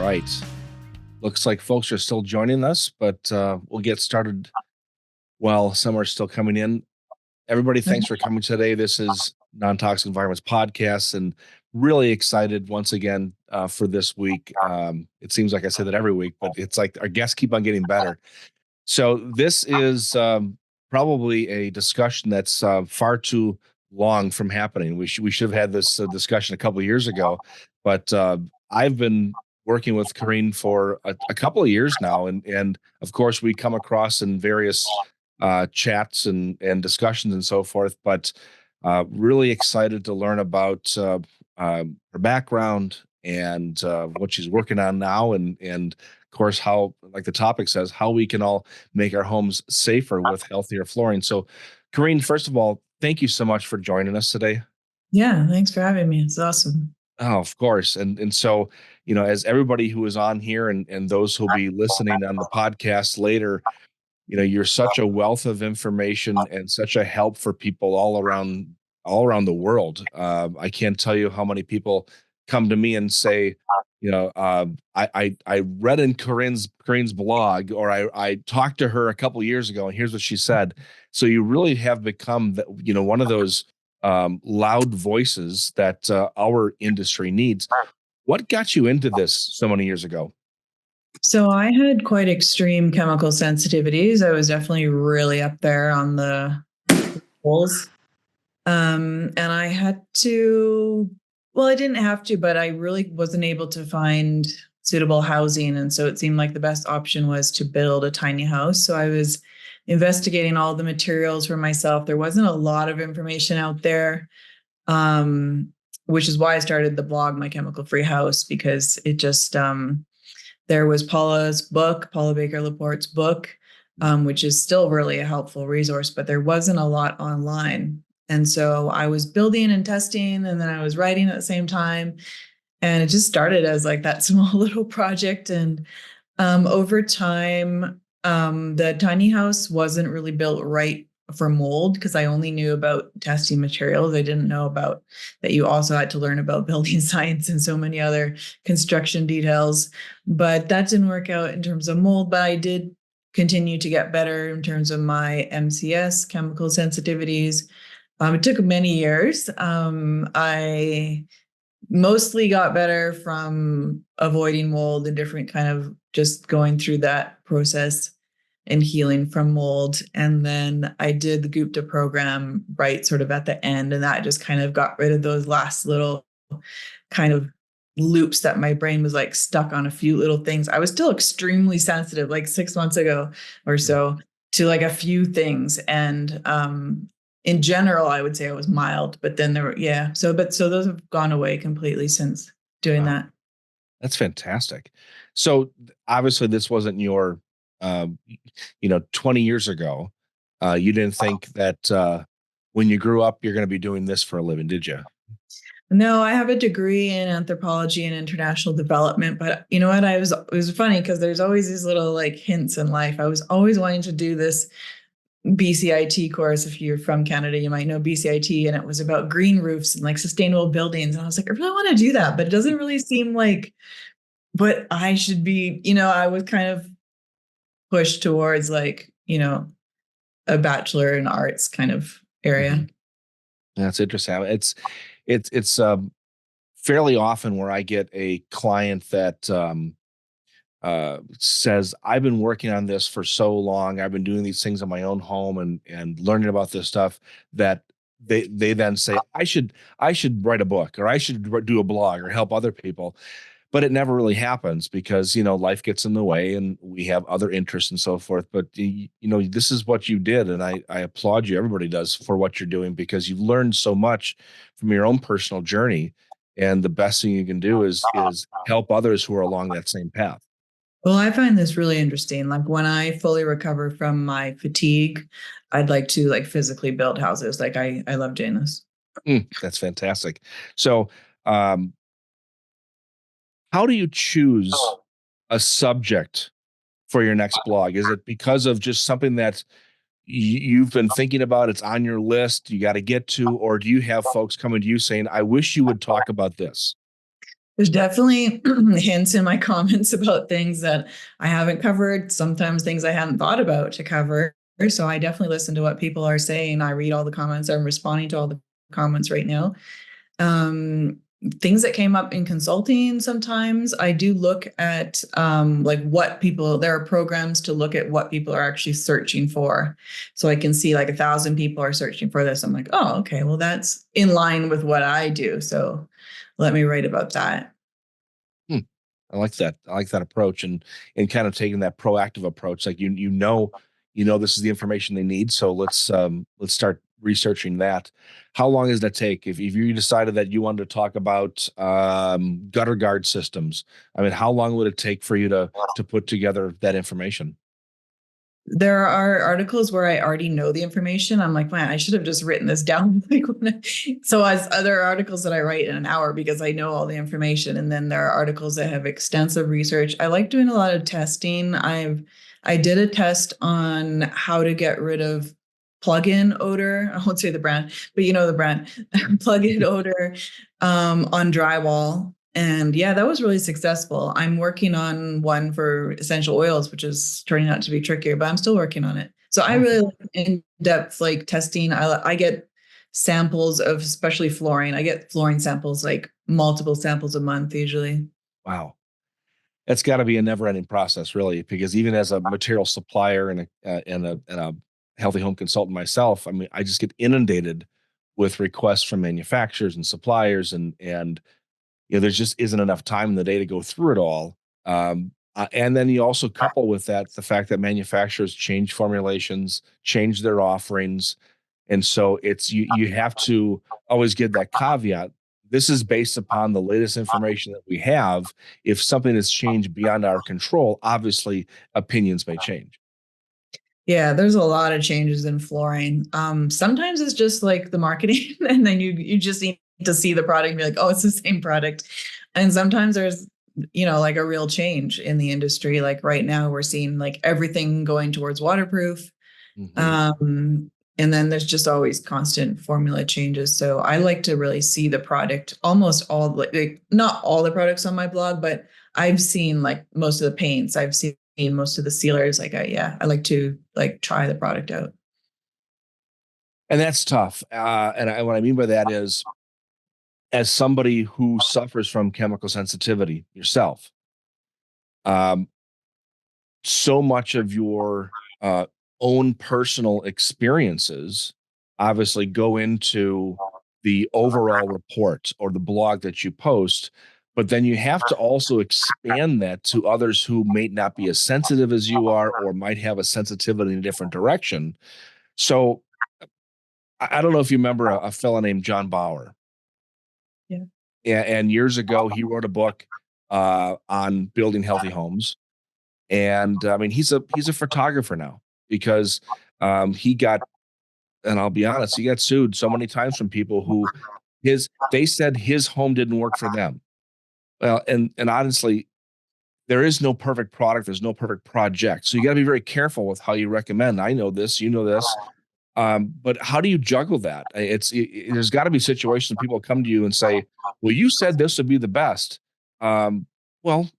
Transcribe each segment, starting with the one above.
right. Looks like folks are still joining us, but we'll get started while some are still coming in. Everybody, thanks for coming today. This is Non-Toxic Environments Podcast, and really excited once again for this week. It seems like I say that every week, but it's like our guests keep on getting better. So this is probably a discussion that's far too long from happening. We should have had this discussion a couple of years ago, but I've been working with Corinne for a couple of years now, and of course we come across in various chats and discussions and so forth. But really excited to learn about her background and what she's working on now, and of course, how, like the topic says, how we can all make our homes safer with healthier flooring. So, Corinne, first of all, thank you so much for joining us today. Yeah, thanks for having me. It's awesome. Oh, of course. And so, as everybody who is on here and those who'll be listening on the podcast later, you're such a wealth of information and such a help for people all around the world. I can't tell you how many people come to me and say, I read in Corinne's blog, or I talked to her a couple years ago, and here's what she said. So you really have become one of those loud voices that our industry needs. What got you into this so many years ago? So I had quite extreme chemical sensitivities. I was definitely really up there on the poles. And I had to, well, I didn't have to, but I really wasn't able to find suitable housing. And so it seemed like the best option was to build a tiny house. So I was investigating all the materials for myself. There wasn't a lot of information out there, which is why I started the blog, My Chemical Free House, because it just, there was Paula Baker Laporte's book, which is still really a helpful resource, but there wasn't a lot online. And so I was building and testing, and then I was writing at the same time. And it just started as like that small little project. And over time, the tiny house wasn't really built right for mold because I only knew about testing materials. I didn't know about that you also had to learn about building science and so many other construction details. But that didn't work out in terms of mold, but I did continue to get better in terms of my MCS, chemical sensitivities. It took many years. I mostly got better from avoiding mold and different kind of just going through that process and healing from mold. And then I did the Gupta program right sort of at the end. And that just kind of got rid of those last little kind of loops that my brain was like stuck on a few little things. I was still extremely sensitive, like 6 months ago or so, to like a few things. And in general, I would say I was mild, but then there were, so those have gone away completely since doing Wow. that. That's fantastic. So obviously this wasn't your, 20 years ago, you didn't think that when you grew up, you're going to be doing this for a living, did you? No, I have a degree in anthropology and international development, but you know what? It was funny because there's always these little like hints in life. I was always wanting to do this BCIT course. If you're from Canada, you might know BCIT, and it was about green roofs and like sustainable buildings. And I was like, I really want to do that, but it doesn't really seem like what I should be. I was kind of pushed towards like, a bachelor in arts kind of area. Mhm. That's interesting. It's fairly often where I get a client that says, I've been working on this for so long. I've been doing these things in my own home and learning about this stuff, that they then say, I should write a book, or I should do a blog or help other people. But it never really happens because, life gets in the way and we have other interests and so forth. But, this is what you did. And I applaud you. Everybody does, for what you're doing, because you've learned so much from your own personal journey. And the best thing you can do is help others who are along that same path. Well, I find this really interesting. Like when I fully recover from my fatigue, I'd like to like physically build houses. Like I love doing this. That's fantastic. So, um, how do you choose a subject for your next blog? Is it because of just something that you've been thinking about, it's on your list, you got to get to, or do you have folks coming to you saying, I wish you would talk about this? There's definitely hints in my comments about things that I haven't covered, sometimes things I hadn't thought about to cover. So I definitely listen to what people are saying. I read all the comments. I'm responding to all the comments right now. Um, Things that came up in consulting sometimes I do look at like what people, there are programs to look at what people are actually searching for. So I can see like 1,000 people are searching for this. I'm like, oh, okay, well, that's in line with what I do. So let me write about that. Hmm. I like that. I like that approach, and kind of taking that proactive approach. Like this is the information they need. So let's start researching that. How long does that take? If you decided that you wanted to talk about gutter guard systems, I mean, how long would it take for you to put together that information? There are articles where I already know the information. I'm like, man, I should have just written this down. So as other articles that I write in an hour because I know all the information. And then there are articles that have extensive research. I like doing a lot of testing. I did a test on how to get rid of plug-in odor. I won't say the brand, but you know the brand, plug-in odor on drywall. And yeah, that was really successful. I'm working on one for essential oils, which is turning out to be trickier, but I'm still working on it. So I Oh, really like in-depth like testing. I get samples of especially flooring. I get flooring samples, like multiple samples a month usually. wow. That's got to be a never-ending process, really, because even as a material supplier and a healthy home consultant myself, I mean, I just get inundated with requests from manufacturers and suppliers, and there just isn't enough time in the day to go through it all. And then you also couple with that the fact that manufacturers change formulations, change their offerings, and so you have to always give that caveat. This is based upon the latest information that we have. If something has changed beyond our control, obviously opinions may change. Yeah, there's a lot of changes in flooring. Sometimes it's just like the marketing, and then you just need to see the product and be like, oh, it's the same product. And sometimes there's, like a real change in the industry. Like right now, we're seeing like everything going towards waterproof. Mhm. And then there's just always constant formula changes. So I like to really see the product, almost all, like not all the products on my blog, but I've seen like most of the paints. I've seen most of the sealers. Like, I like to like try the product out. And that's tough. What I mean by that is, as somebody who suffers from chemical sensitivity yourself, um, so much of your own personal experiences obviously go into the overall report or the blog that you post, but then you have to also expand that to others who may not be as sensitive as you are or might have a sensitivity in a different direction. So I don't know if you remember a fellow named John Bauer. Yeah. And years ago, he wrote a book on building healthy homes. And I mean, he's a photographer now because he got, and I'll be honest, he got sued so many times from people who they said his home didn't work for them. Well, and honestly, there is no perfect product. There's no perfect project. So you got to be very careful with how you recommend. I know this, you know this. But how do you juggle that? There's got to be situations people come to you and say, "Well, you said this would be the best." Um, well,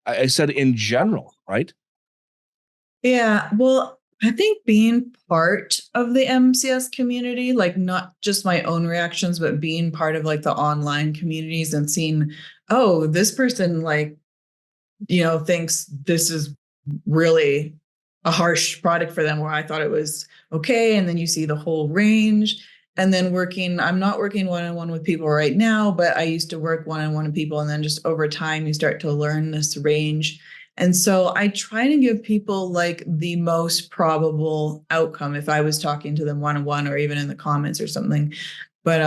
I said in general, right? Yeah. Well, I think being part of the MCS community, like not just my own reactions, but being part of like the online communities and seeing, oh, this person like thinks this is really a harsh product for them where I thought it was okay. And then you see the whole range. And then I'm not working one-on-one with people right now, but I used to work one-on-one with people. And then just over time, you start to learn this range. And so I try to give people like the most probable outcome if I was talking to them one-on-one or even in the comments or something. But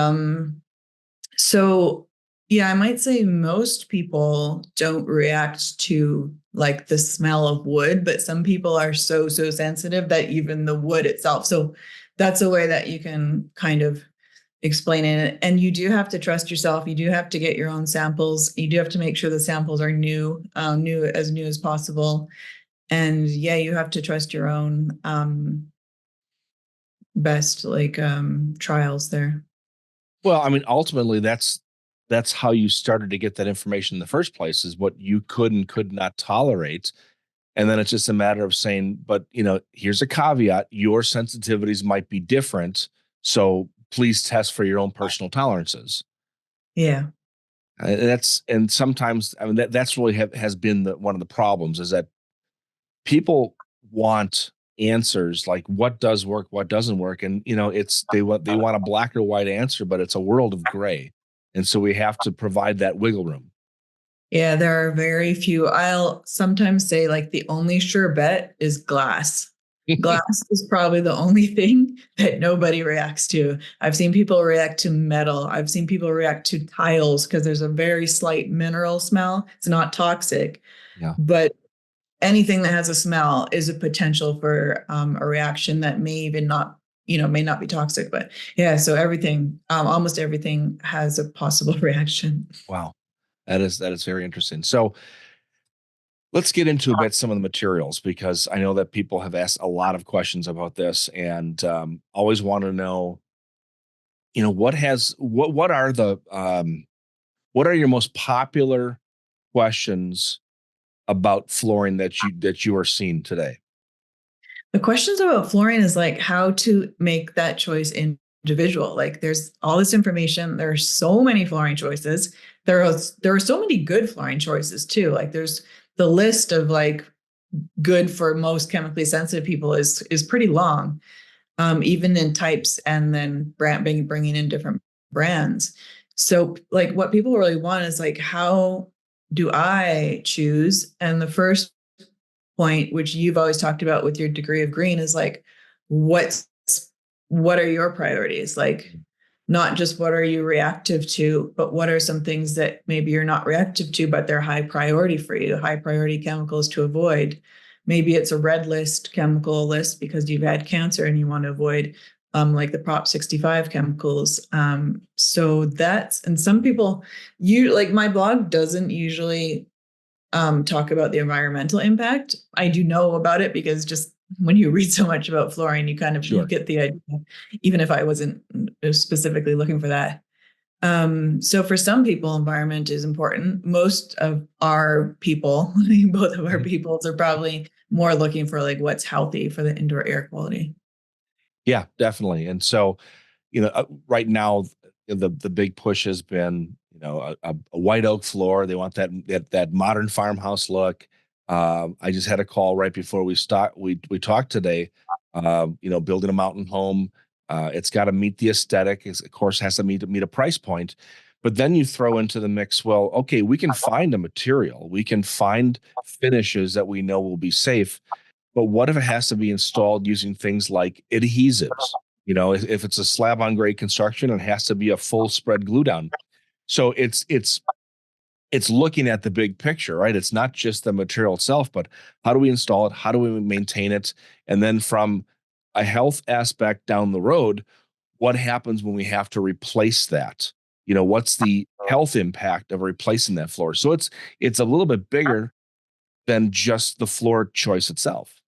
so yeah, I might say most people don't react to like the smell of wood, but some people are so sensitive that even the wood itself. So that's a way that you can kind of explain it. And you do have to trust yourself. You do have to get your own samples. You do have to make sure the samples are new as possible. And yeah, you have to trust your own best like trials there. Well, I mean, ultimately, that's how you started to get that information in the first place, is what you could and could not tolerate. And then it's just a matter of saying, but here's a caveat: your sensitivities might be different, so please test for your own personal tolerances. Yeah. And sometimes, I mean, that's really has been one of the problems, is that people want answers like what does work, what doesn't work, and they want a black or white answer, but it's a world of gray, and so we have to provide that wiggle room. Yeah, there are very few. I'll sometimes say, like, the only sure bet is glass. Glass is probably the only thing that nobody reacts to. I've seen people react to metal. I've seen people react to tiles because there's a very slight mineral smell. It's not toxic, Yeah. but anything that has a smell is a potential for a reaction that may even not, may not be toxic. But yeah, so everything, almost everything has a possible reaction. Wow. That is very interesting. So let's get into a bit some of the materials, because I know that people have asked a lot of questions about this, and always want to know, what are your most popular questions about flooring that you are seeing today? The questions about flooring is like how to make that choice individual. Like, there's all this information. There are so many flooring choices. There are so many good flooring choices too. Like, there's the list of like good for most chemically sensitive people is pretty long, even in types, and then bringing in different brands. So like what people really want is like, how do I choose? And the first point, which you've always talked about with your degree of green, is like, what's what are your priorities? Like, not just what are you reactive to, but what are some things that maybe you're not reactive to, but they're high priority for you, high priority chemicals to avoid. Maybe it's a red list chemical list because you've had cancer and you want to avoid like the Prop 65 chemicals. So that's, and some people, you like, my blog doesn't usually talk about the environmental impact. I do know about it because just when you read so much about fluorine, you kind of you Sure. get the idea, even if I wasn't specifically looking for that. So for some people, environment is important. Most of our people, both of our Mhm. peoples, are probably more looking for like what's healthy for the indoor air quality. Yeah, definitely. And so, right now, the big push has been, a white oak floor. They want that modern farmhouse look. I just had a call right before we talked today. Building a mountain home, it's got to meet the aesthetic. Of course, has to meet a price point. But then you throw into the mix, well, okay, we can find a material, we can find finishes that we know will be safe, but what if it has to be installed using things like adhesives? If it's a slab on grade construction, it has to be a full spread glue down. So it's looking at the big picture, right? It's not just the material itself, but how do we install it? How do we maintain it? And then from a health aspect down the road, what happens when we have to replace that? What's the health impact of replacing that floor? So it's a little bit bigger than just the floor choice itself.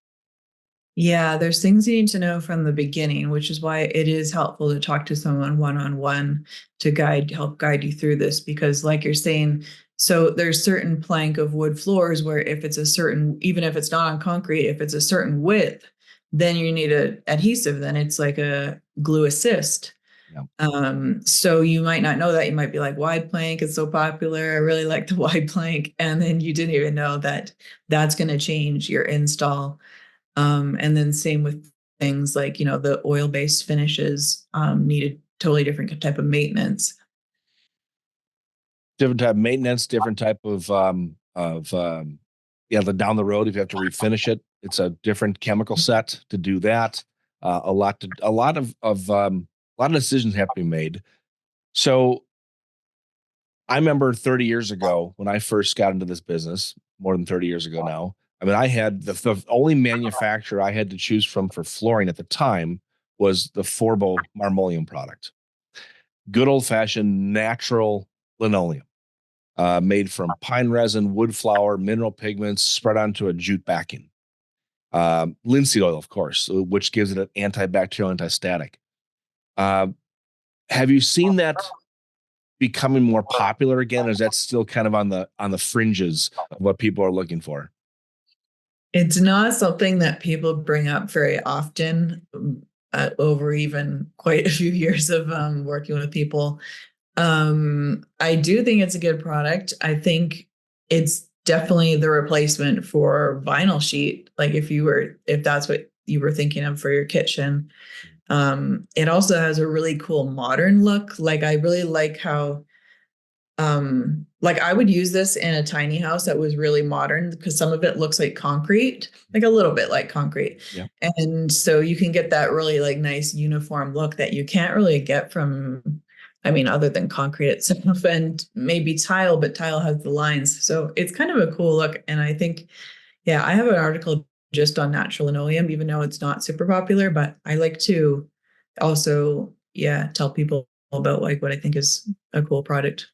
Yeah, there's things you need to know from the beginning, which is why it is helpful to talk to someone one-on-one to help guide you through this. Because like you're saying, so there's certain plank of wood floors where if it's a certain, even if it's not on concrete, if it's a certain width, then you need a adhesive, then it's like a glue assist. Yeah. So you might not know that. You might be like, wide plank is so popular. I really like the wide plank. And then you didn't even know that that's going to change your install. And then same with things like, the oil-based finishes need a totally different type of maintenance. Different type of maintenance, different type of the down the road, if you have to refinish it, it's a different chemical set to do that. A lot of decisions have to be made. So I remember 30 years ago when I first got into this business, more than 30 years ago now. I mean, I had the only manufacturer I had to choose from for flooring at the time was the Forbo Marmoleum product. Good old fashioned natural linoleum, made from pine resin, wood flour, mineral pigments, spread onto a jute backing. Linseed oil, of course, which gives it an antibacterial, antistatic. Uh, have you seen that becoming more popular again, or is that still kind of on the fringes of what people are looking for? It's not something that people bring up very often, over even quite a few years of working with people. I do think it's a good product. I think it's definitely the replacement for vinyl sheet. Like if that's what you were thinking of for your kitchen. It also has a really cool modern look. Like I really like how like I would use this in a tiny house that was really modern because some of it looks like concrete, like a little bit like concrete. Yeah. And so you can get that really like nice uniform look that you can't really get from, I mean, other than concrete itself and maybe tile, but tile has the lines. So it's kind of a cool look. And I think, yeah, I have an article just on natural linoleum, even though it's not super popular, but I like to also, yeah, tell people about like what I think is a cool product.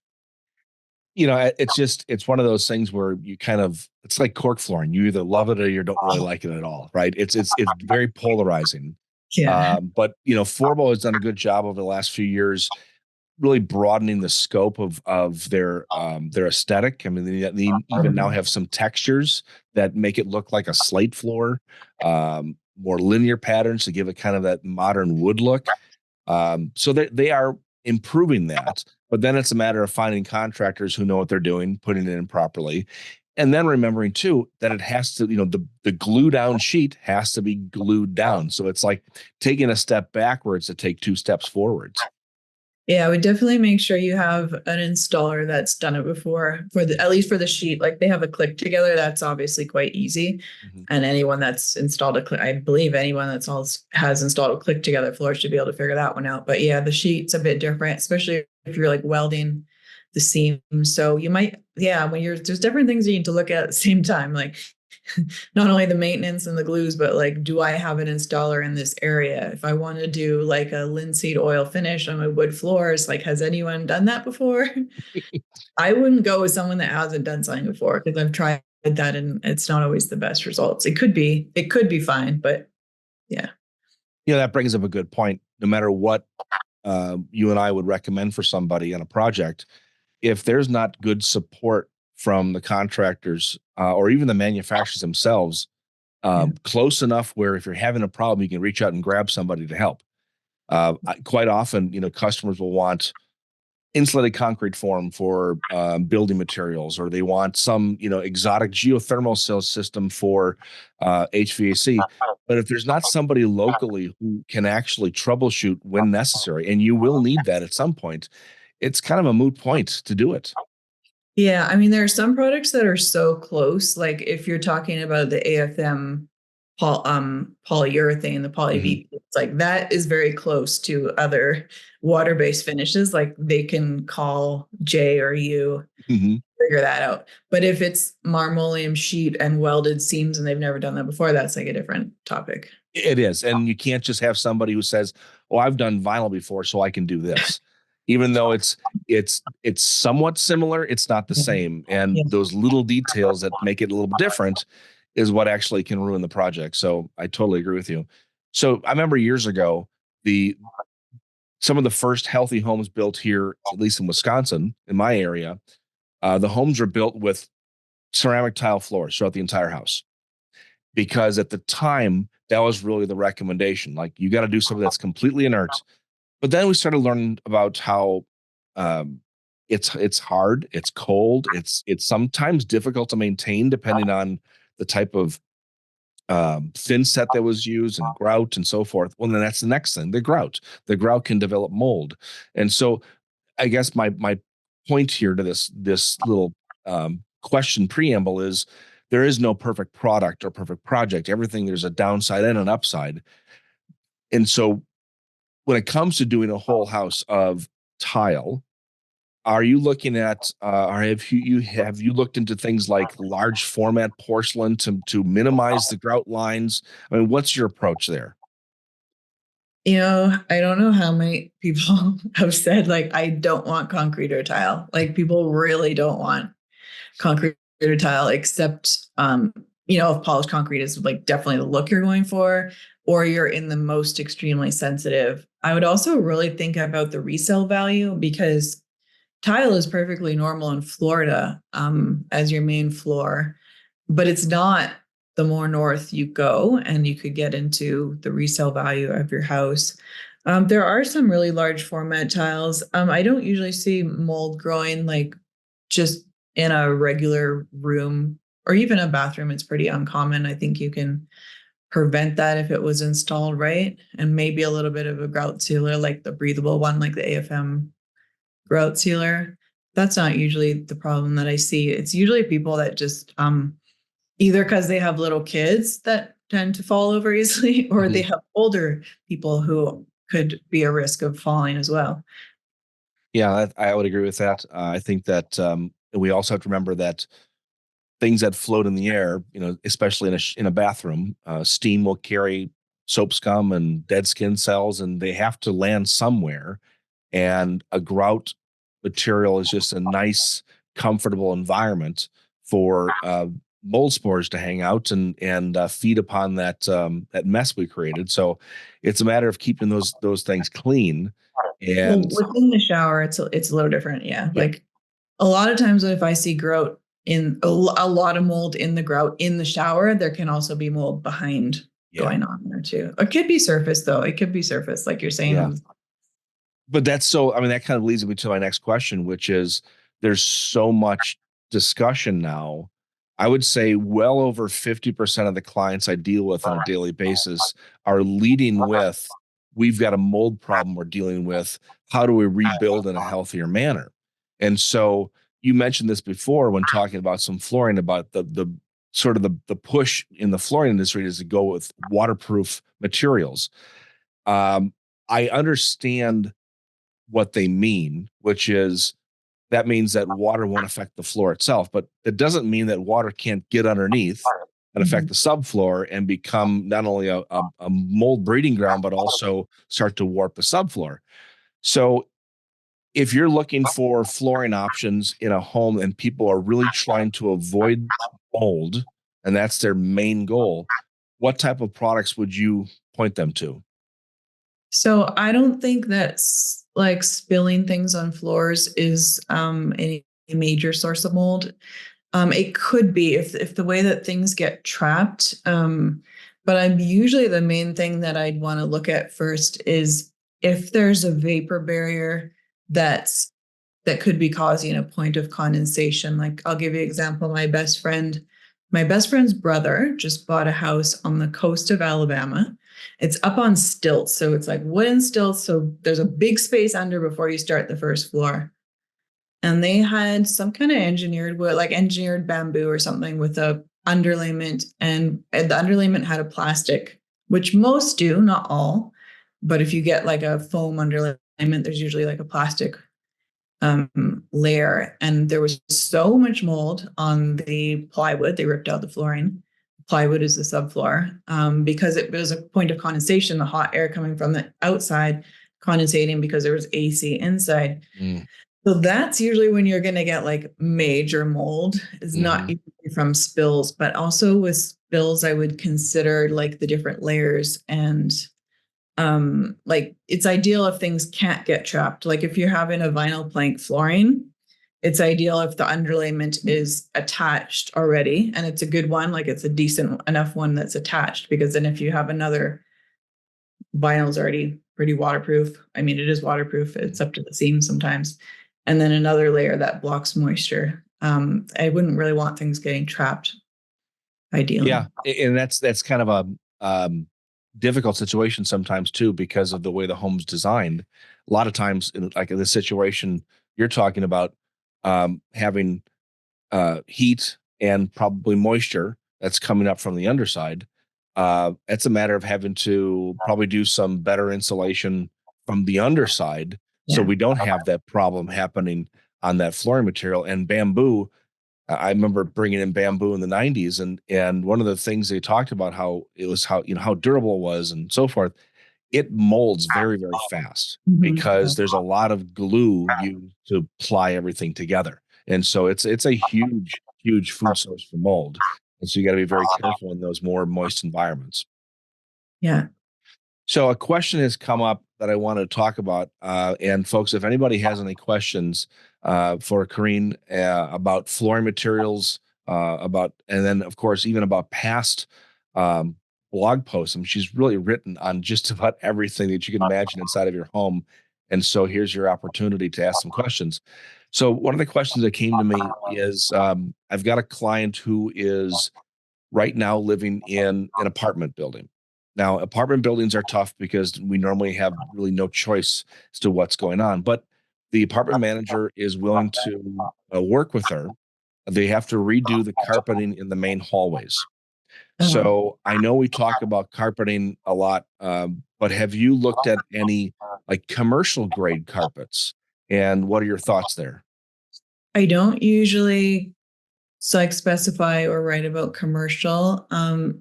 It's one of those things where it's like cork flooring. You either love it or you don't really like it at all, right? It's very polarizing. Yeah. But Forbo has done a good job over the last few years, really broadening the scope of their aesthetic. I mean, they even now have some textures that make it look like a slate floor, more linear patterns to give it kind of that modern wood look. So they are improving that, but then it's a matter of finding contractors who know what they're doing, putting it in properly, and then remembering too that it has to, the glue down sheet has to be glued down. So it's like taking a step backwards to take two steps forwards. Yeah, I would definitely make sure you have an installer that's done it before for at least for the sheet. Like they have a click together. That's obviously quite easy. Mhm. And anyone that's installed a click, I believe anyone that's all has installed a click together floor should be able to figure that one out. But yeah, the sheet's a bit different, especially if you're like welding the seam. So you might, yeah, there's different things you need to look at the same time. Like not only the maintenance and the glues, but like, do I have an installer in this area? If I want to do like a linseed oil finish on my wood floors, like, has anyone done that before? I wouldn't go with someone that hasn't done something before because I've tried that and it's not always the best results. It could be fine, but yeah. That brings up a good point. No matter what you and I would recommend for somebody on a project, if there's not good support from the contractors or even the manufacturers themselves, Yeah. close enough where if you're having a problem, you can reach out and grab somebody to help. Quite often, customers will want insulated concrete form for building materials, or they want some, exotic geothermal cell system for HVAC. But if there's not somebody locally who can actually troubleshoot when necessary, and you will need that at some point, it's kind of a moot point to do it. Yeah, I mean, there are some products that are so close. Like if you're talking about the AFM polyurethane, the Mhm. poly it's like that is very close to other water-based finishes. Like they can call J or U, Mhm. figure that out. But if it's marmoleum sheet and welded seams and they've never done that before, that's like a different topic. It is. And you can't just have somebody who says, "Oh, I've done vinyl before, so I can do this." Even though it's somewhat similar, it's not the same. And Yeah. those little details that make it a little bit different is what actually can ruin the project. So I totally agree with you. So I remember years ago, the some of the first healthy homes built here, at least in Wisconsin, in my area, the homes were built with ceramic tile floors throughout the entire house, because at the time that was really the recommendation. Like, you got to do something that's completely inert. But then we started learning about how um, it's hard, it's cold, it's sometimes difficult to maintain depending on the type of thin set that was used and grout and so forth. Well, then that's the next thing, the grout. The grout can develop mold, and so I guess my point here to this little question preamble is there is no perfect product or perfect project. Everything, there's a downside and an upside. And so when it comes to doing a whole house of tile, are you looking at or have you looked into things like large format porcelain to minimize the grout lines? I mean, what's your approach there? I don't know how many people have said like I don't want concrete or tile. Like people really don't want concrete or tile, except if polished concrete is like definitely the look you're going for, or you're in the most extremely sensitive. I would also really think about the resale value because tile is perfectly normal in Florida as your main floor, but it's not the more north you go, and you could get into the resale value of your house. There are some really large format tiles. I don't usually see mold growing like just in a regular room or even a bathroom. It's pretty uncommon. I think you can prevent that if it was installed right, and maybe a little bit of a grout sealer, like the breathable one, like the AFM grout sealer. That's not usually the problem that I see. It's usually people that just either because they have little kids that tend to fall over easily, or they Mhm. have older people who could be a risk of falling as well. Yeah, I would agree with that. I think that we also have to remember that things that float in the air, especially in a bathroom, steam will carry soap scum and dead skin cells, and they have to land somewhere. And a grout material is just a nice, comfortable environment for mold spores to hang out and feed upon that mess we created. So it's a matter of keeping those things clean. Well, And within the shower, it's a little different. Yeah, yeah, like a lot of times if I see grout in a lot of mold in the grout in the shower, there can also be mold behind yeah, going on there too. It could be surface though. It could be surface, like you're yeah. saying. But that's so, I mean, that kind of leads me to my next question, which is there's so much discussion now. I would say well over 50% of the clients I deal with on a daily basis are leading with, we've got a mold problem we're dealing with. How do we rebuild in a healthier manner? And so you mentioned this before when talking about some flooring, about the sort of the push in the flooring industry is to go with waterproof materials. Um, I understand what they mean, which is that means that water won't affect the floor itself, but it doesn't mean that water can't get underneath and affect Mhm. the subfloor and become not only a mold breeding ground, but also start to warp the subfloor. So if you're looking for flooring options in a home and people are really trying to avoid mold, and that's their main goal, what type of products would you point them to? So I don't think that like spilling things on floors is a major source of mold. It could be if the way that things get trapped. But I'm usually the main thing that I'd want to look at first is if there's a vapor barrier that's that could be causing a point of condensation. Like I'll give you an example. My best friend's brother just bought a house on the coast of Alabama. It's up on stilts, so it's like wooden stilts. So there's a big space under before you start the first floor. And they had some kind of engineered wood, like engineered bamboo or something with a underlayment, and the underlayment had a plastic, which most do, not all. But if you get like a foam underlayment, there's usually like a plastic layer, and there was so much mold on the plywood. They ripped out the flooring. Plywood is the subfloor because it was a point of condensation, the hot air coming from the outside condensating because there was AC inside. Mm, So that's usually when you're going to get like major mold. It's not mhm. usually from spills, but also with spills, I would consider like the different layers, and like it's ideal if things can't get trapped. Like if you're having a vinyl plank flooring, it's ideal if the underlayment is attached already and it's a good one, like it's a decent enough one that's attached, because then if you have another vinyl's already pretty waterproof. I mean, it is waterproof. It's up to the seam sometimes. And then another layer that blocks moisture. I wouldn't really want things getting trapped, Yeah, ideally. and that's kind of a difficult situation sometimes too because of the way the home's designed. A lot of times, like in the situation you're talking about, having heat and probably moisture that's coming up from the underside. It's a matter of having to probably do some better insulation from the underside so Yeah. we don't have that problem happening on that flooring material. And bamboo, I remember bringing in bamboo in the 90s, and one of the things they talked about how it was how durable it was and so forth. It molds very, very fast Mhm. because there's a lot of glue used to ply everything together. And so it's a huge food source for mold. And so you got to be very careful in those more moist environments. Yeah. So a question has come up that I want to talk about. And folks, if anybody has any questions for Corinne about flooring materials, and then of course even about past um, blog posts. I mean, she's really written on just about everything that you can imagine inside of your home. And so here's your opportunity to ask some questions. So one of the questions that came to me is I've got a client who is right now living in an apartment building. Now, apartment buildings are tough because we normally have really no choice as to what's going on, but the apartment manager is willing to work with her. They have to redo the carpeting in the main hallways. Uh-huh. So I know we talk about carpeting a lot, but have you looked at any like commercial grade carpets? And what are your thoughts there? I don't usually specify or write about commercial.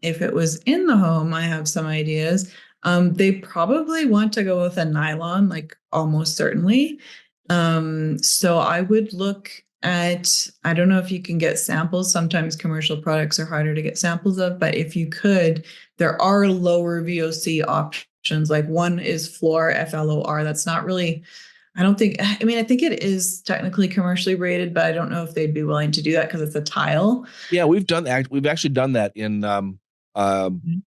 If it was in the home, I have some ideas. They probably want to go with a nylon, like almost certainly. So I would look at, I don't know if you can get samples. Sometimes commercial products are harder to get samples of, but if you could, there are lower VOC options. Like one is Floor, FLOR. That's not really, I don't think, I mean, I think it is technically commercially rated, but I don't know if they'd be willing to do that because it's a tile. Yeah, we've actually done that in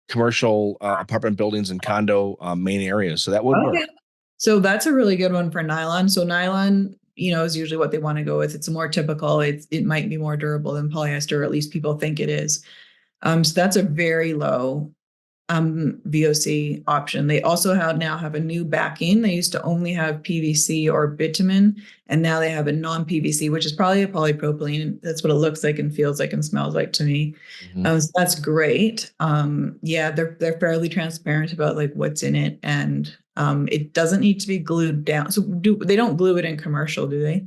commercial apartment buildings and condo main areas. So that would work. Okay. So that's a really good one for nylon. So nylon, is usually what they want to go with. It's more typical. It might be more durable than polyester, or at least people think it is. So that's a very low VOC option. They also now have a new backing. They used to only have PVC or bitumen, and now they have a non-PVC, which is probably a polypropylene. That's what it looks like and feels like and smells like to me. Mhm. So that's great. Yeah, they're fairly transparent about like what's in it, and it doesn't need to be glued down. So they don't glue it in commercial, do they?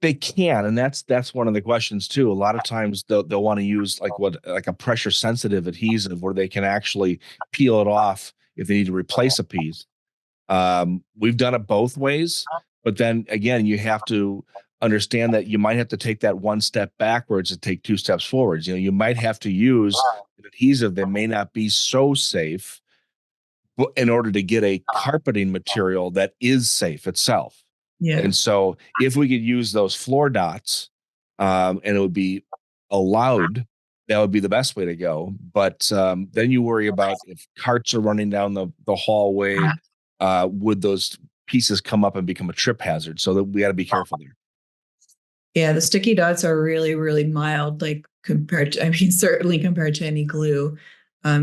They can, and that's one of the questions too. A lot of times they'll want to use like a pressure sensitive adhesive where they can actually peel it off if they need to replace a piece. We've done it both ways, but then again, you have to understand that you might have to take that one step backwards and take two steps forwards. You might have to use an adhesive that may not be so safe in order to get a carpeting material that is safe itself. Yeah. And so if we could use those floor dots and it would be allowed, that would be the best way to go. But then you worry about if carts are running down the hallway, would those pieces come up and become a trip hazard? So that we got to be careful there. Yeah, the sticky dots are really, really mild, like compared to, I mean, certainly compared to any glue.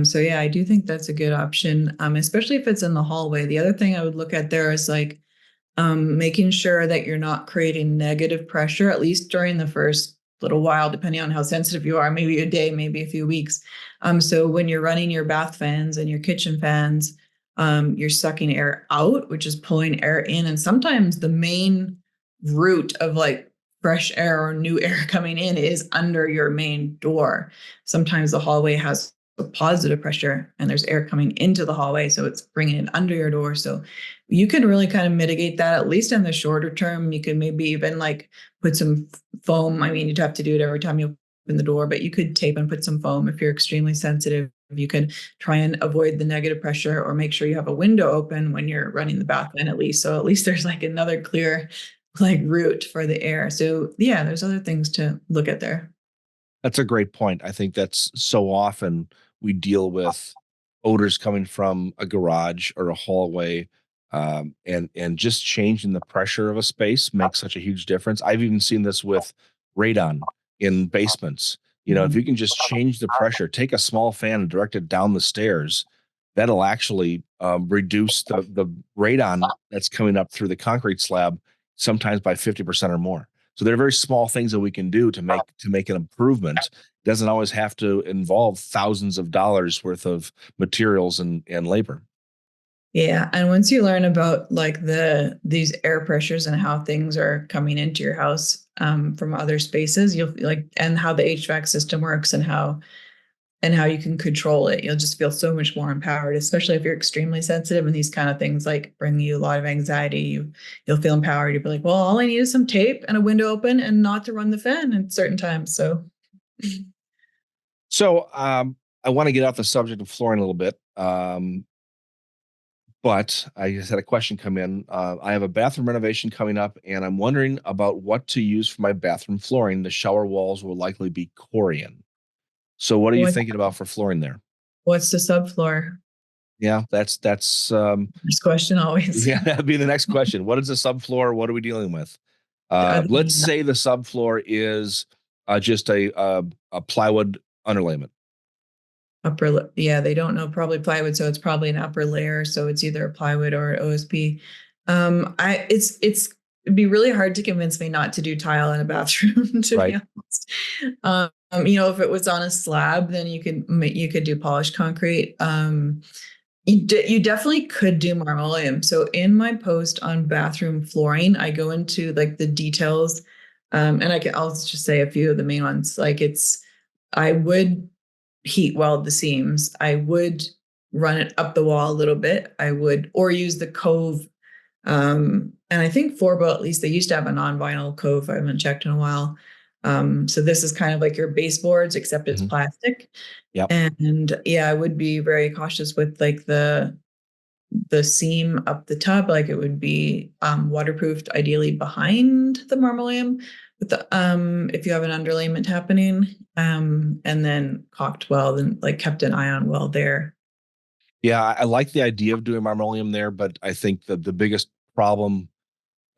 So yeah, I do think that's a good option, especially if it's in the hallway. The other thing I would look at there is like making sure that you're not creating negative pressure, at least during the first little while, depending on how sensitive you are, maybe a day, maybe a few weeks. So when you're running your bath fans and your kitchen fans, you're sucking air out, which is pulling air in. And sometimes the main route of like fresh air or new air coming in is under your main door. Sometimes the hallway has a positive pressure and there's air coming into the hallway. So it's bringing it under your door. So you can really kind of mitigate that, at least in the shorter term. You could maybe even like put some foam. I mean, you'd have to do it every time you open the door, but you could tape and put some foam if you're extremely sensitive. You could try and avoid the negative pressure or make sure you have a window open when you're running the bath fan at least. So at least there's like another clear like route for the air. So yeah, there's other things to look at there. That's a great point. I think that's so often we deal with odors coming from a garage or a hallway, and just changing the pressure of a space makes such a huge difference. I've even seen this with radon in basements. If Mhm. you can just change the pressure, take a small fan and direct it down the stairs, that'll actually reduce the radon that's coming up through the concrete slab sometimes by 50% or more. So there are very small things that we can do to make an improvement. It doesn't always have to involve thousands of dollars worth of materials and labor. Yeah, and once you learn about like these air pressures and how things are coming into your house from other spaces, you'll like and how the HVAC system works and how you can control it, you'll just feel so much more empowered, especially if you're extremely sensitive and these kind of things like bring you a lot of anxiety. You'll feel empowered. You'll be like, well, all I need is some tape and a window open and not to run the fan at certain times. So So I want to get off the subject of flooring a little bit. But I just had a question come in. I have a bathroom renovation coming up, and I'm wondering about what to use for my bathroom flooring. The shower walls will likely be Corian. So, what are you What thinking about for flooring there? what's the subfloor? Yeah, that's First question always. yeah, that'd be the next question. What is the subfloor? What are we dealing with? Let's The say the subfloor is just a plywood underlayment. yeah, they don't know probably plywood, so it's probably an upper layer. So it's either a plywood or OSB. It'd be really hard to convince me not to do tile in a bathroom, to be Right. honest. If it was on a slab, then you could do polished concrete. You definitely could do marmoleum. So in my post on bathroom flooring, I go into like the details, and I'll just say a few of the main ones. I would heat weld the seams. I would run it up the wall a little bit. I would, or use the cove. And I think Forbo, at least they used to have a non-vinyl cove. I haven't checked in a while. So this is kind of like your baseboards, except it's Mhm. plastic. Yep. And yeah, I would be very cautious with like the seam up the top, like it would be waterproofed, ideally behind the marmoleum, with the if you have an underlayment happening, and then caulked weld and like kept an eye on weld there. Yeah, I like the idea of doing marmoleum there, but I think that the biggest problem,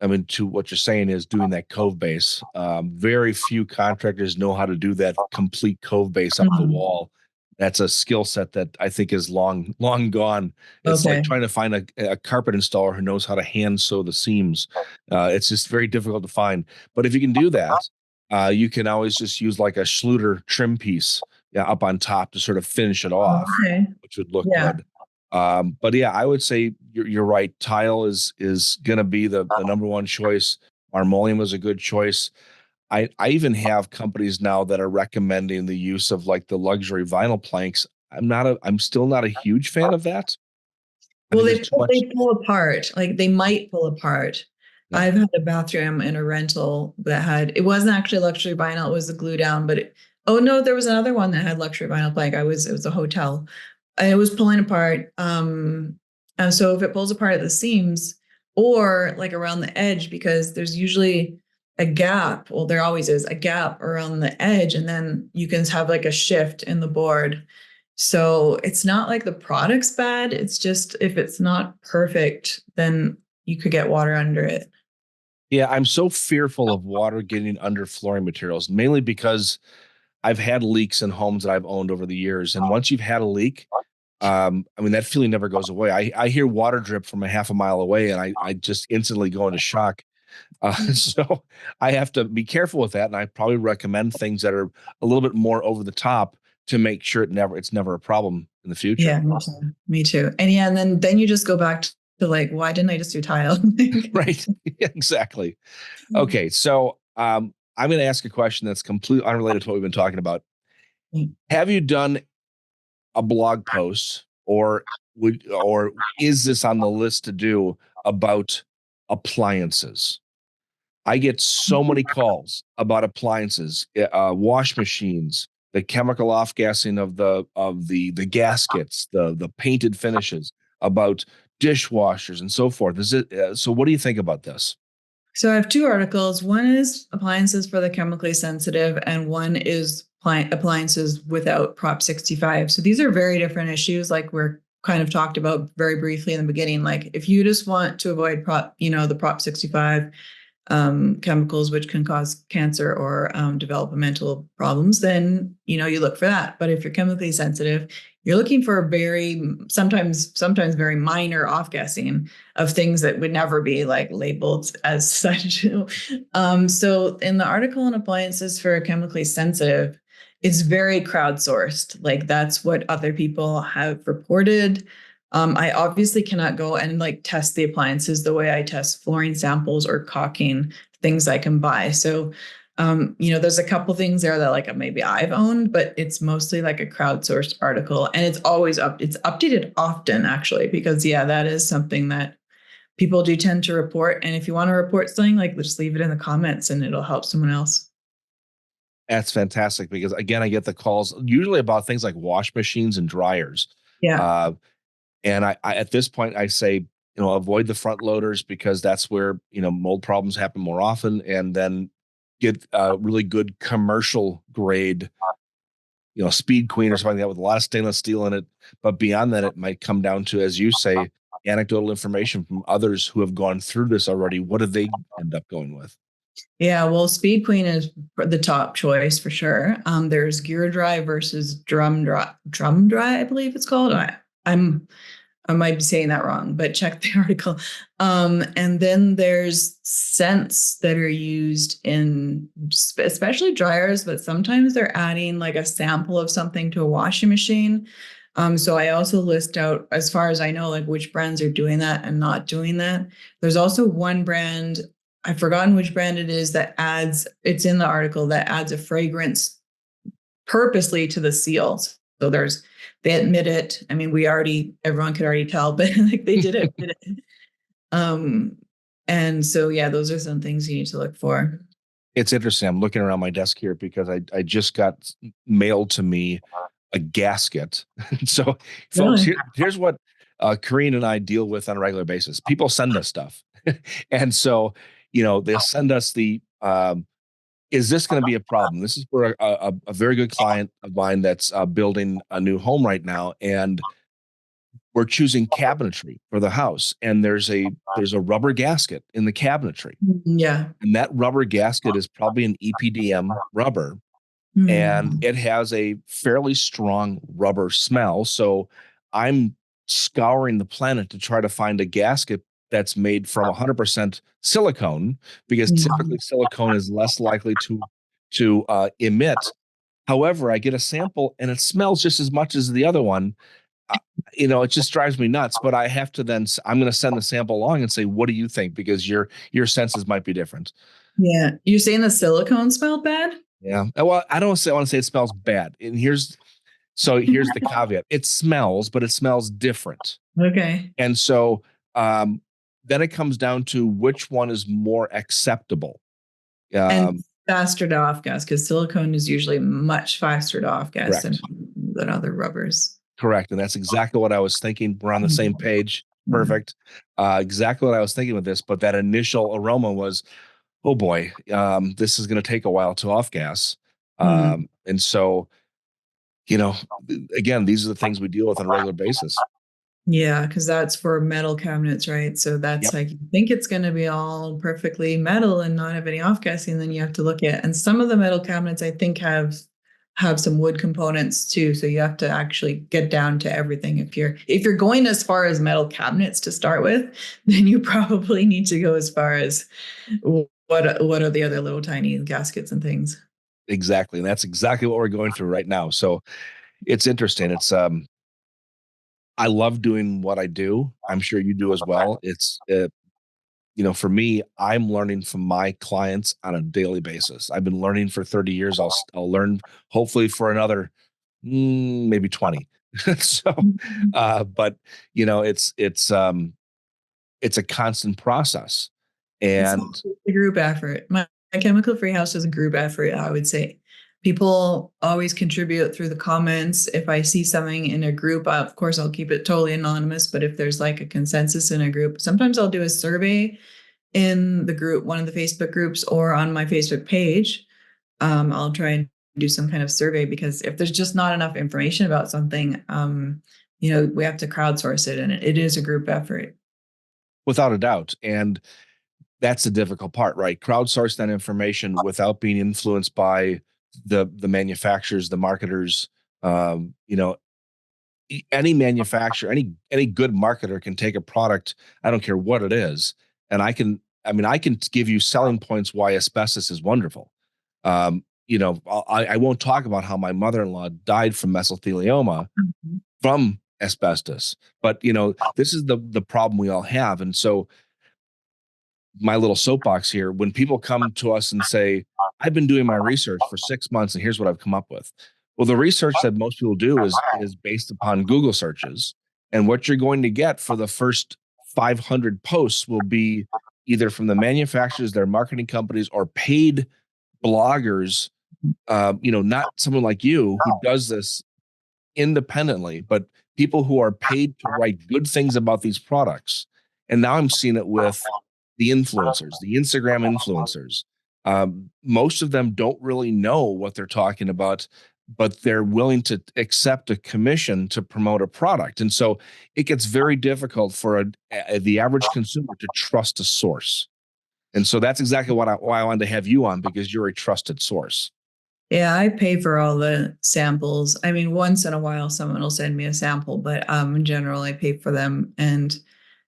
I mean, to what you're saying, is doing that cove base. Very few contractors know how to do that complete cove base up the Mhm. wall. That's a skill set that I think is long gone. It's like Okay. trying to find a carpet installer who knows how to hand sew the seams. It's just very difficult to find. But if you can do that, you can always just use like a Schluter trim piece, yeah, up on top to sort of finish it off, Okay. which would look Yeah. good. But yeah, I would say you're right. Tile is going to be the number one choice. Marmoleum is a good choice. I even have companies now that are recommending the use of like the luxury vinyl planks. I'm still not a huge fan of that. I Well, think there's too much. they pull apart. Like they might pull apart. Yeah. I've had a bathroom in a rental that it wasn't actually luxury vinyl, it was the glue down, but oh no, there was another one that had luxury vinyl plank. It was a hotel. And it was pulling apart. And so if it pulls apart at the seams or like around the edge, because there's usually a gap, well, there always is a gap around the edge, and then you can have like a shift in the board. So it's not like the product's bad. It's just if it's not perfect, then you could get water under it. Yeah, I'm so fearful of water getting under flooring materials, mainly because I've had leaks in homes that I've owned over the years. And once you've had a leak, I mean, that feeling never goes away. I hear water drip from a half a mile away, and I just instantly go into shock. So I have to be careful with that, and I probably recommend things that are a little bit more over the top to make sure it's never a problem in the future. Yeah, me too. Me too. And yeah, and then you just go back to like, why didn't I just do tile? Right? Yeah, exactly. Okay, so I'm going to ask a question that's completely unrelated to what we've been talking about. Have you done a blog post, or is this on the list to do about appliances? I get so many calls about appliances, wash machines, the chemical off gassing of the gaskets, the painted finishes, about dishwashers and so forth. Is it so? What do you think about this? So I have two articles. One is appliances for the chemically sensitive, and one is appliances without Prop 65. So these are very different issues, like we're kind of talked about very briefly in the beginning. Like if you just want to avoid the Prop 65 chemicals which can cause cancer or developmental problems, then you look for that. But if you're chemically sensitive, you're looking for very sometimes very minor off gassing of things that would never be like labeled as such. So in the article on appliances for chemically sensitive, it's very crowdsourced. Like that's what other people have reported. I obviously cannot go and like test the appliances the way I test flooring samples or caulking things I can buy. So, there's a couple things there that like maybe I've owned, but it's mostly like a crowdsourced article, and it's always it's updated often actually, because yeah, that is something that people do tend to report. And if you want to report something, like just leave it in the comments and it'll help someone else. That's fantastic because again, I get the calls usually about things like wash machines and dryers. Yeah. Uh, And I at this point I say, avoid the front loaders because that's where, mold problems happen more often. And then get a really good commercial grade, speed queen or something like that with a lot of stainless steel in it. But beyond that, it might come down to, as you say, anecdotal information from others who have gone through this already. What do they end up going with? Yeah, well, Speed Queen is the top choice for sure. There's Gear Dry versus Drum Dry, I believe it's called. I might be saying that wrong, but check the article. And then there's scents that are used in especially dryers, but sometimes they're adding like a sample of something to a washing machine. So I also list out, as far as I know, like which brands are doing that and not doing that. There's also one brand, I've forgotten which brand it is, that adds, it's in the article, that adds a fragrance purposely to the seals. So they admit it. I mean, everyone could already tell, but like they did admit it. And so, yeah, those are some things you need to look for. It's interesting. I'm looking around my desk here because I just got mailed to me a gasket. So, folks, Really? here's what Corinne and I deal with on a regular basis. People send us stuff. And so, they'll send us is this going to be a problem? This is for a very good client of mine that's building a new home right now. And we're choosing cabinetry for the house. And there's a rubber gasket in the cabinetry. Yeah. And that rubber gasket is probably an EPDM rubber, and Mm. it has a fairly strong rubber smell. So I'm scouring the planet to try to find a gasket that's made from 100% silicone, because typically silicone is less likely to emit. However, I get a sample and it smells just as much as the other one. It just drives me nuts. But I have to I'm going to send the sample along and say, what do you think? Because your senses might be different. Yeah. You're saying the silicone smelled bad? Yeah. Well, I don't want to say it smells bad. And here's the caveat. It smells, but it smells different. Okay. And so then it comes down to which one is more acceptable. And faster to off gas, because silicone is usually much faster to off gas Correct. than other rubbers. Correct. And that's exactly what I was thinking. We're on the same page. Perfect. Exactly what I was thinking with this. But that initial aroma was, oh boy, this is going to take a while to off gas. And so, again, these are the things we deal with on a regular basis. Yeah, because that's for metal cabinets, right? So that's Yep. like, you think it's going to be all perfectly metal and not have any off gassing, then you have to look at, and some of the metal cabinets I think have some wood components too. So you have to actually get down to everything. If you're going as far as metal cabinets to start with, then you probably need to go as far as what are the other little tiny gaskets and things. Exactly. And that's exactly what we're going through right now. So it's interesting. I love doing what I do. I'm sure you do as well. It's, for me, I'm learning from my clients on a daily basis. I've been learning for 30 years. I'll learn hopefully for another maybe 20. So, but it's a constant process, and It's a group effort. My chemical free house is a group effort, I would say. People always contribute through the comments. If I see something in a group, of course, I'll keep it totally anonymous. But if there's like a consensus in a group, sometimes I'll do a survey in the group, one of the Facebook groups, or on my Facebook page. I'll try and do some kind of survey, because if there's just not enough information about something, we have to crowdsource it, and it is a group effort. without a doubt, and that's the difficult part, right? Crowdsource that information without being influenced by the manufacturers, the marketers. Any manufacturer, any good marketer can take a product, I don't care what it is, and I can give you selling points why asbestos is wonderful. I won't talk about how my mother-in-law died from mesothelioma from asbestos, but this is the problem we all have. And so my little soapbox here, when people come to us and say, I've been doing my research for 6 months and here's what I've come up with. Well, the research that most people do is based upon Google searches. And what you're going to get for the first 500 posts will be either from the manufacturers, their marketing companies, or paid bloggers, not someone like you who does this independently, but people who are paid to write good things about these products. And now I'm seeing it with the influencers, the Instagram influencers. Most of them don't really know what they're talking about, but they're willing to accept a commission to promote a product. And so it gets very difficult for the average consumer to trust a source. And so that's exactly why I wanted to have you on, because you're a trusted source. Yeah, I pay for all the samples. I mean, once in a while, someone will send me a sample, but in general, I pay for them. And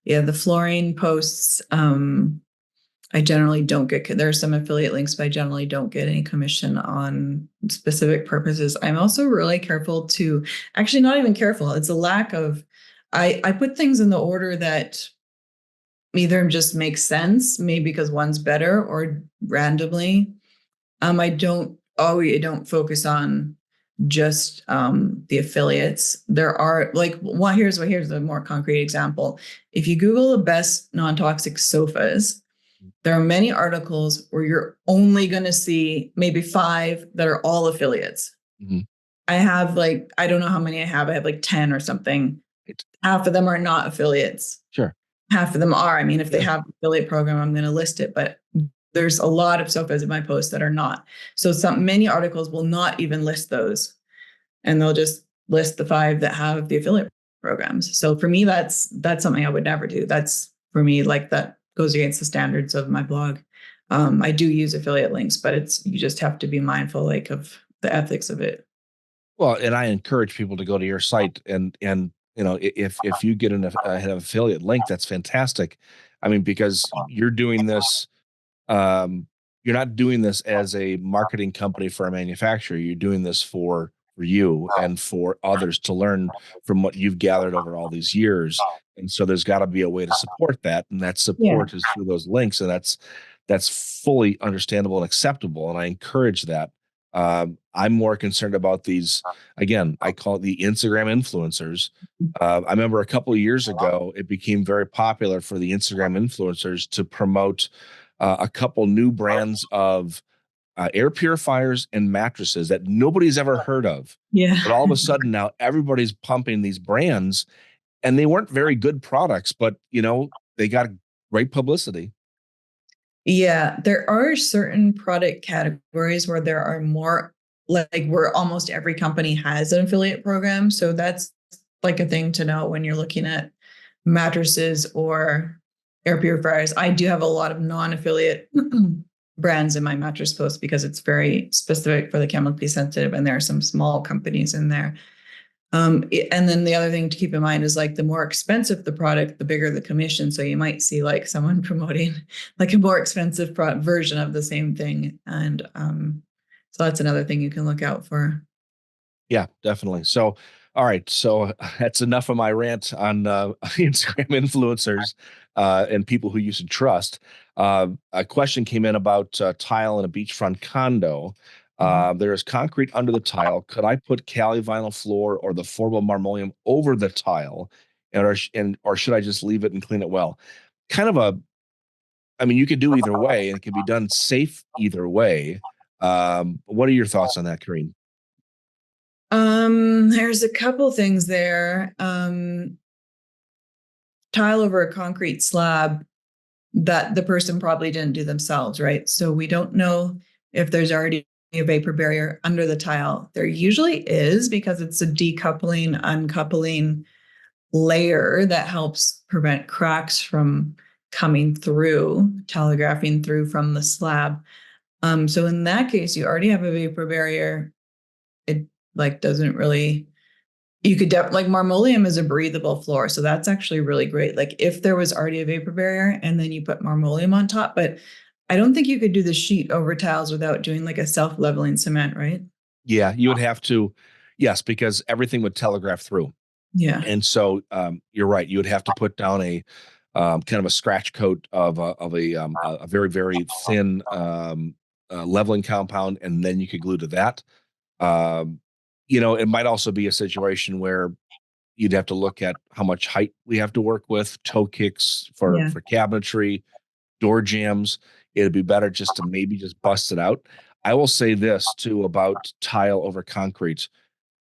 yeah, the fluorine posts, I generally don't get, there are some affiliate links, but I generally don't get any commission on specific purposes. I'm also really careful to, actually not even careful. It's a lack of, I put things in the order that either just makes sense, maybe because one's better or randomly. I don't focus on just the affiliates. There are like here's a more concrete example. If you Google the best non-toxic sofas, there are many articles where you're only going to see maybe 5 that are all affiliates. Mm-hmm. I have like, I don't know how many I have. I have like 10 or something. Half of them are not affiliates. Sure. Half of them are. I mean, if they have an affiliate program, I'm going to list it, but there's a lot of sofas in my post that are not. So many articles will not even list those, and they'll just list the 5 that have the affiliate programs. So for me, that's something I would never do. That's for me, like that goes against the standards of my blog. I do use affiliate links, but you just have to be mindful like of the ethics of it. Well, and I encourage people to go to your site and if you get an affiliate link, that's fantastic. I mean, because you're doing this, you're not doing this as a marketing company for a manufacturer. You're doing this for you and for others to learn from what you've gathered over all these years. And so there's got to be a way to support that, and that support is through those links, and that's fully understandable and acceptable. And I encourage that. I'm more concerned about these. Again, I call it the Instagram influencers. I remember a couple of years ago, it became very popular for the Instagram influencers to promote a couple new brands of air purifiers and mattresses that nobody's ever heard of. Yeah. But all of a sudden now everybody's pumping these brands, and they weren't very good products, but they got great publicity. Yeah, there are certain product categories where there are more, like where almost every company has an affiliate program. So that's like a thing to know when you're looking at mattresses or air purifiers. I do have a lot of non-affiliate brands in my mattress post because it's very specific for the chemically sensitive, and there are some small companies in there. And then the other thing to keep in mind is like the more expensive the product, the bigger the commission. So you might see like someone promoting like a more expensive version of the same thing. And so that's another thing you can look out for. Yeah, definitely. So, all right. So that's enough of my rant on Instagram influencers and people who you should trust. A question came in about tile in a beachfront condo. There is concrete under the tile. Could I put Cali vinyl floor or the formable marmoleum over the tile, or should I just leave it and clean it well? Kind of I mean, you could do either way, and it can be done safe either way. What are your thoughts on that, Corinne? There's a couple things there. Tile over a concrete slab that the person probably didn't do themselves, right? So we don't know if there's already a vapor barrier under the tile. There usually is, because it's a decoupling, uncoupling layer that helps prevent cracks from coming through, telegraphing through from the slab. So in that case, you already have a vapor barrier. It like doesn't really, you could like marmoleum is a breathable floor. So that's actually really great. Like if there was already a vapor barrier and then you put marmoleum on top, but I don't think you could do the sheet over tiles without doing like a self-leveling cement, right? Yeah, you would have to, yes, because everything would telegraph through. Yeah. And so you're right. You would have to put down a kind of a scratch coat of a very, very thin leveling compound, and then you could glue to that. Um, it might also be a situation where you'd have to look at how much height we have to work with, toe kicks for cabinetry, door jams. It'd be better just to maybe just bust it out. I will say this too about tile over concrete.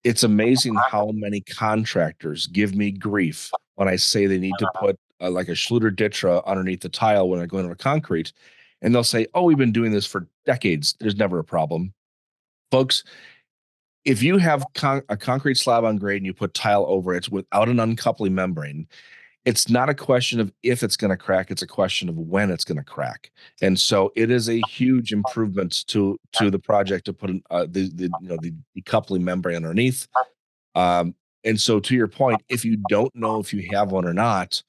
It's amazing how many contractors give me grief when I say they need to put like a Schluter Ditra underneath the tile when they're going over concrete. And they'll say, oh, we've been doing this for decades. There's never a problem. Folks, if you have a concrete slab on grade and you put tile over it without an uncoupling membrane, it's not a question of if it's going to crack, it's a question of when it's going to crack. And so it is a huge improvement to the project to put the decoupling membrane underneath. And so to your point, if you don't know if you have one or not,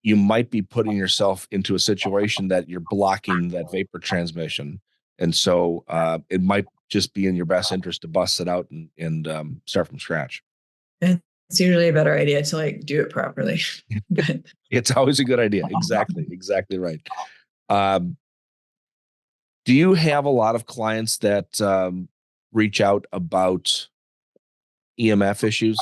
you might be putting yourself into a situation that you're blocking that vapor transmission. And so it might just be in your best interest to bust it out and start from scratch. It's usually a better idea to like do it properly. It's always a good idea. Exactly right. Do you have a lot of clients that reach out about EMF issues?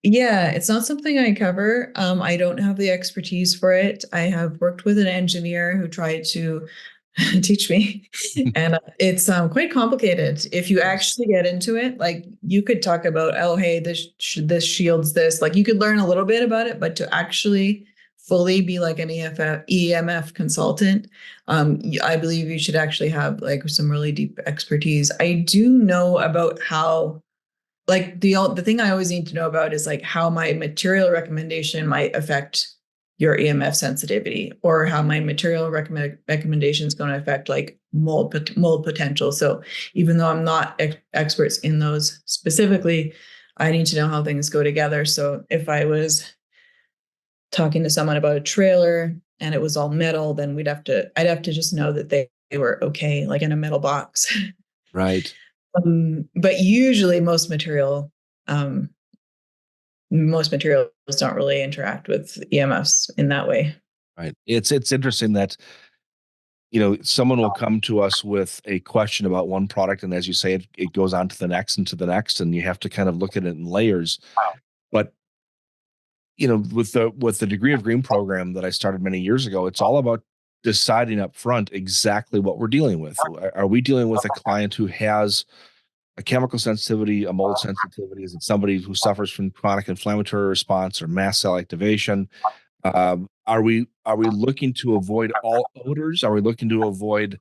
Yeah, it's not something I cover. I don't have the expertise for it. I have worked with an engineer who tried to teach me, and it's quite complicated. If you actually get into it, like you could talk about, oh, hey, this shields this. Like you could learn a little bit about it, but to actually fully be like an EMF consultant, I believe you should actually have like some really deep expertise. I do know about how like the thing I always need to know about is like how my material recommendation might affect your EMF sensitivity, or how my material recommendation is going to affect like mold potential. So even though I'm not experts in those specifically, I need to know how things go together. So if I was talking to someone about a trailer and it was all metal, then I'd have to just know that they were okay, like in a metal box. Right. But usually most materials don't really interact with EMFs in that way. Right. It's interesting that someone will come to us with a question about one product, and as you say, it goes on to the next and to the next, and you have to kind of look at it in layers. But with the Degree of Green program that I started many years ago, it's all about deciding up front exactly what we're dealing with. Are we dealing with a client who has a chemical sensitivity, a mold sensitivity? Is it somebody who suffers from chronic inflammatory response or mast cell activation? Are we looking to avoid all odors? Are we looking to avoid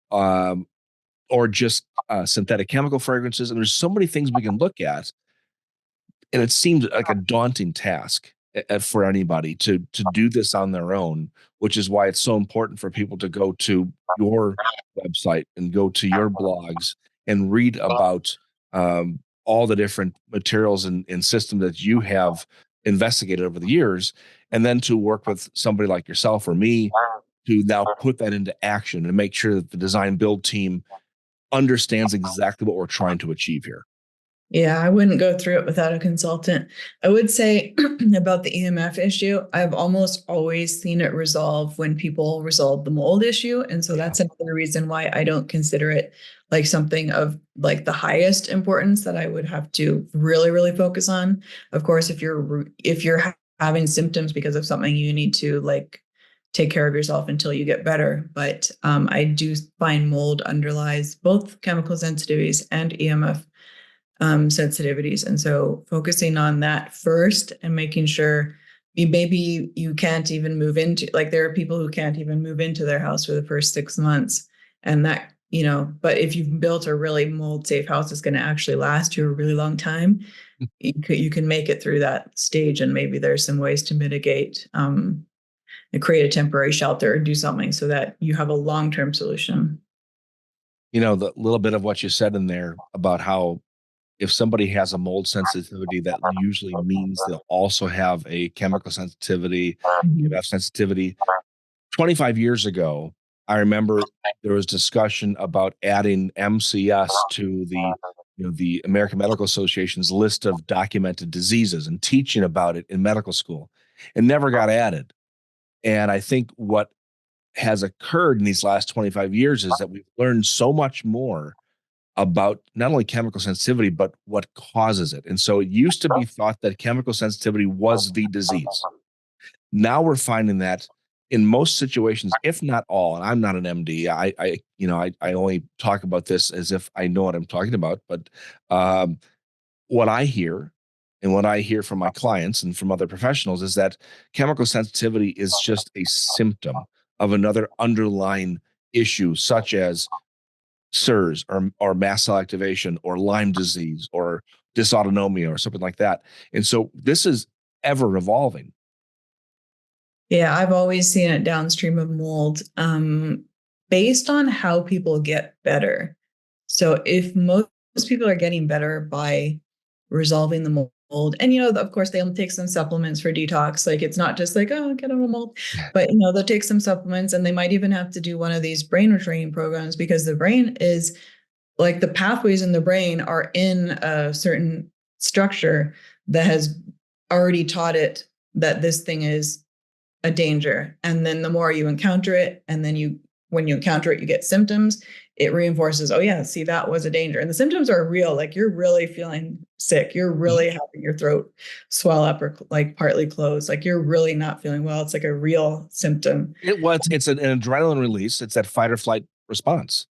or just synthetic chemical fragrances? And there's so many things we can look at, and it seems like a daunting task for anybody to do this on their own, which is why it's so important for people to go to your website and go to your blogs and read about all the different materials and systems that you have investigated over the years, and then to work with somebody like yourself or me to now put that into action and make sure that the design build team understands exactly what we're trying to achieve here. Yeah, I wouldn't go through it without a consultant. I would say about the EMF issue, I've almost always seen it resolve when people resolve the mold issue. And so that's another reason why I don't consider it like something of like the highest importance that I would have to really, really focus on. Of course, if you're having symptoms because of something, you need to like take care of yourself until you get better. But I do find mold underlies both chemical sensitivities and EMF sensitivities. And so focusing on that first and making sure maybe you can't even move into, like there are people who can't even move into their house for the first 6 months. And that, but if you've built a really mold safe house, it's going to actually last you a really long time. You can make it through that stage. And maybe there's some ways to mitigate and create a temporary shelter or do something so that you have a long-term solution. The little bit of what you said in there about how if somebody has a mold sensitivity, that usually means they'll also have a chemical sensitivity, EMF sensitivity. 25 years ago, I remember there was discussion about adding MCS to the American Medical Association's list of documented diseases and teaching about it in medical school. It never got added. And I think what has occurred in these last 25 years is that we've learned so much more about not only chemical sensitivity, but what causes it. And so it used to be thought that chemical sensitivity was the disease. Now we're finding that in most situations, if not all, and I'm not an MD, I only talk about this as if I know what I'm talking about, but what I hear and what I hear from my clients and from other professionals is that chemical sensitivity is just a symptom of another underlying issue, such as SIRS or mast cell activation or Lyme disease or dysautonomia or something like that. And so this is ever evolving. Yeah, I've always seen it downstream of mold, based on how people get better. So if most people are getting better by resolving the mold, and of course they'll take some supplements for detox. Like it's not just like, oh, get over mold, but they'll take some supplements, and they might even have to do one of these brain retraining programs, because the brain is like, the pathways in the brain are in a certain structure that has already taught it that this thing is a danger. And then the more you encounter it, and then when you encounter it, you get symptoms, it reinforces, oh yeah, see, that was a danger. And the symptoms are real. Like you're really feeling sick. You're really having your throat swell up or like partly close. Like you're really not feeling well. It's like a real symptom. It's an adrenaline release. It's that fight or flight response.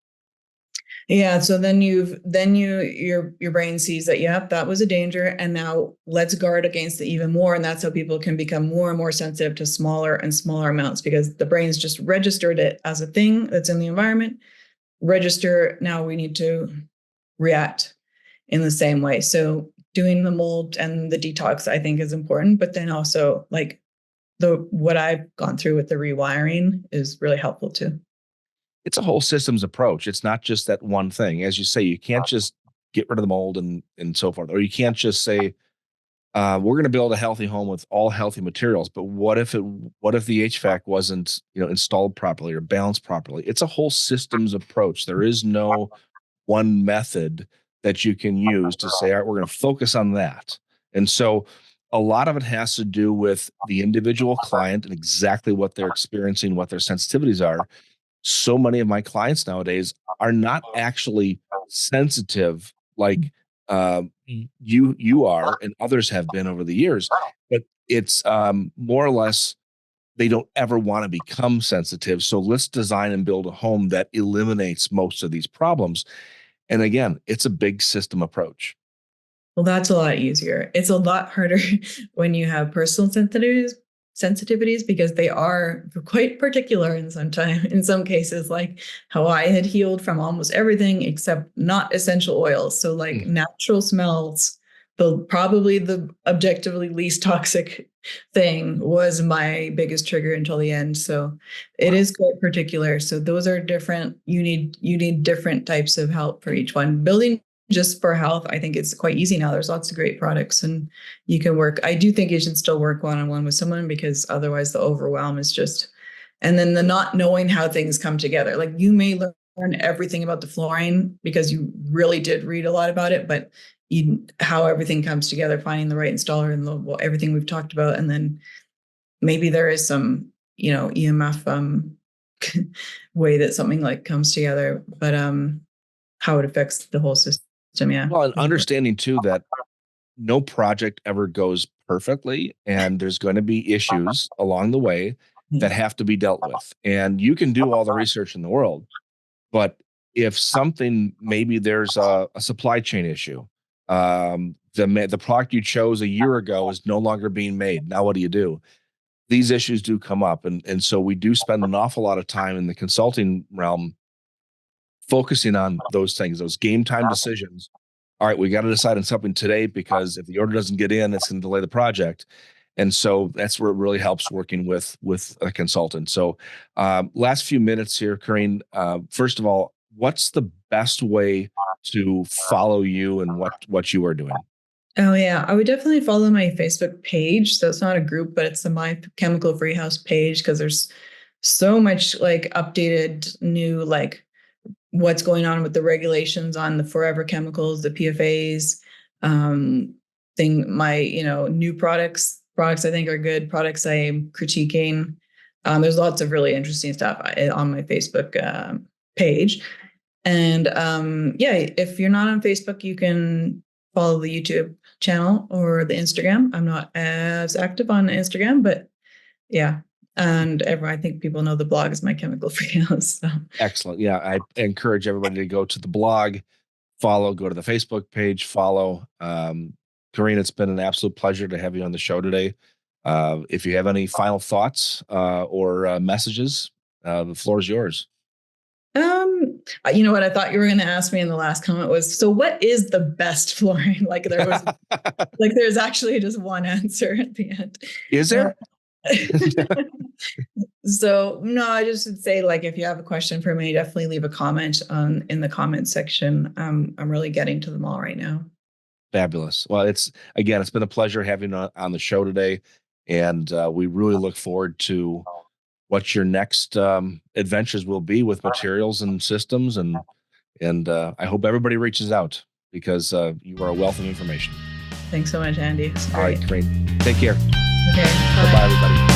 Yeah. So then your brain sees that, yep, that was a danger. And now let's guard against it even more. And that's how people can become more and more sensitive to smaller and smaller amounts, because the brain's just registered it as a thing that's in the environment. Register, now we need to react in the same way. So doing the mold and the detox, I think, is important. But then also like what I've gone through with the rewiring is really helpful too. It's a whole systems approach. It's not just that one thing. As you say, you can't just get rid of the mold and so forth, or you can't just say, we're going to build a healthy home with all healthy materials. But what if the HVAC wasn't, installed properly or balanced properly? It's a whole systems approach. There is no one method that you can use to say, all right, we're going to focus on that. And so a lot of it has to do with the individual client and exactly what they're experiencing, what their sensitivities are. So many of my clients nowadays are not actually sensitive like you are and others have been over the years, but it's more or less they don't ever want to become sensitive. So let's design and build a home that eliminates most of these problems. And again, it's a big system approach. Well, that's a lot easier. It's a lot harder when you have personal sensitivities, because they are quite particular in some cases, like how I had healed from almost everything except not essential oils. So like natural smells, probably the objectively least toxic thing was my biggest trigger until the end. So it is quite particular. So those are different. You need different types of help for each one. Building just for health, I think it's quite easy now. There's lots of great products, and you can work. I do think you should still work one-on-one with someone, because otherwise the overwhelm is just, and then the not knowing how things come together. Like you may learn everything about the flooring because you really did read a lot about it, but how everything comes together, finding the right installer and everything we've talked about. And then maybe there is some, EMF way that something like comes together, but how it affects the whole system. Yeah. Well, and understanding too that no project ever goes perfectly, and there's going to be issues along the way that have to be dealt with. And you can do all the research in the world, but if something, maybe there's a supply chain issue, the product you chose a year ago is no longer being made. Now, what do you do? These issues do come up, and so we do spend an awful lot of time in the consulting realm focusing on those things, those game time decisions. All right, we got to decide on something today, because if the order doesn't get in, it's going to delay the project. And so that's where it really helps working with a consultant. So last few minutes here, Corinne, first of all, what's the best way to follow you and what you are doing? Oh yeah, I would definitely follow my Facebook page. So it's not a group, but it's the My Chemical Free House page, because there's so much like updated new, like what's going on with the regulations on the forever chemicals, the PFAs, new products I think are good, products I am critiquing. There's lots of really interesting stuff on my Facebook page. And if you're not on Facebook, you can follow the YouTube channel or the Instagram. I'm not as active on Instagram, but yeah. And I think people know the blog is My Chemical Free House. So. Excellent. Yeah, I encourage everybody to go to the blog, follow, go to the Facebook page, follow. Corinne, it's been an absolute pleasure to have you on the show today. If you have any final thoughts or messages, the floor is yours. You know what I thought you were going to ask me in the last comment was, so what is the best flooring? Like there's actually just one answer at the end. Is there? So no, I just would say, like, if you have a question for me, definitely leave a comment in the comment section. I'm really getting to them all right now. Fabulous. Well, it's been a pleasure having you on the show today. And we really look forward to what your next adventures will be with materials and systems. And I hope everybody reaches out because you are a wealth of information. Thanks so much, Andy. All right, Corinne. Take care. Okay. Bye-bye, everybody.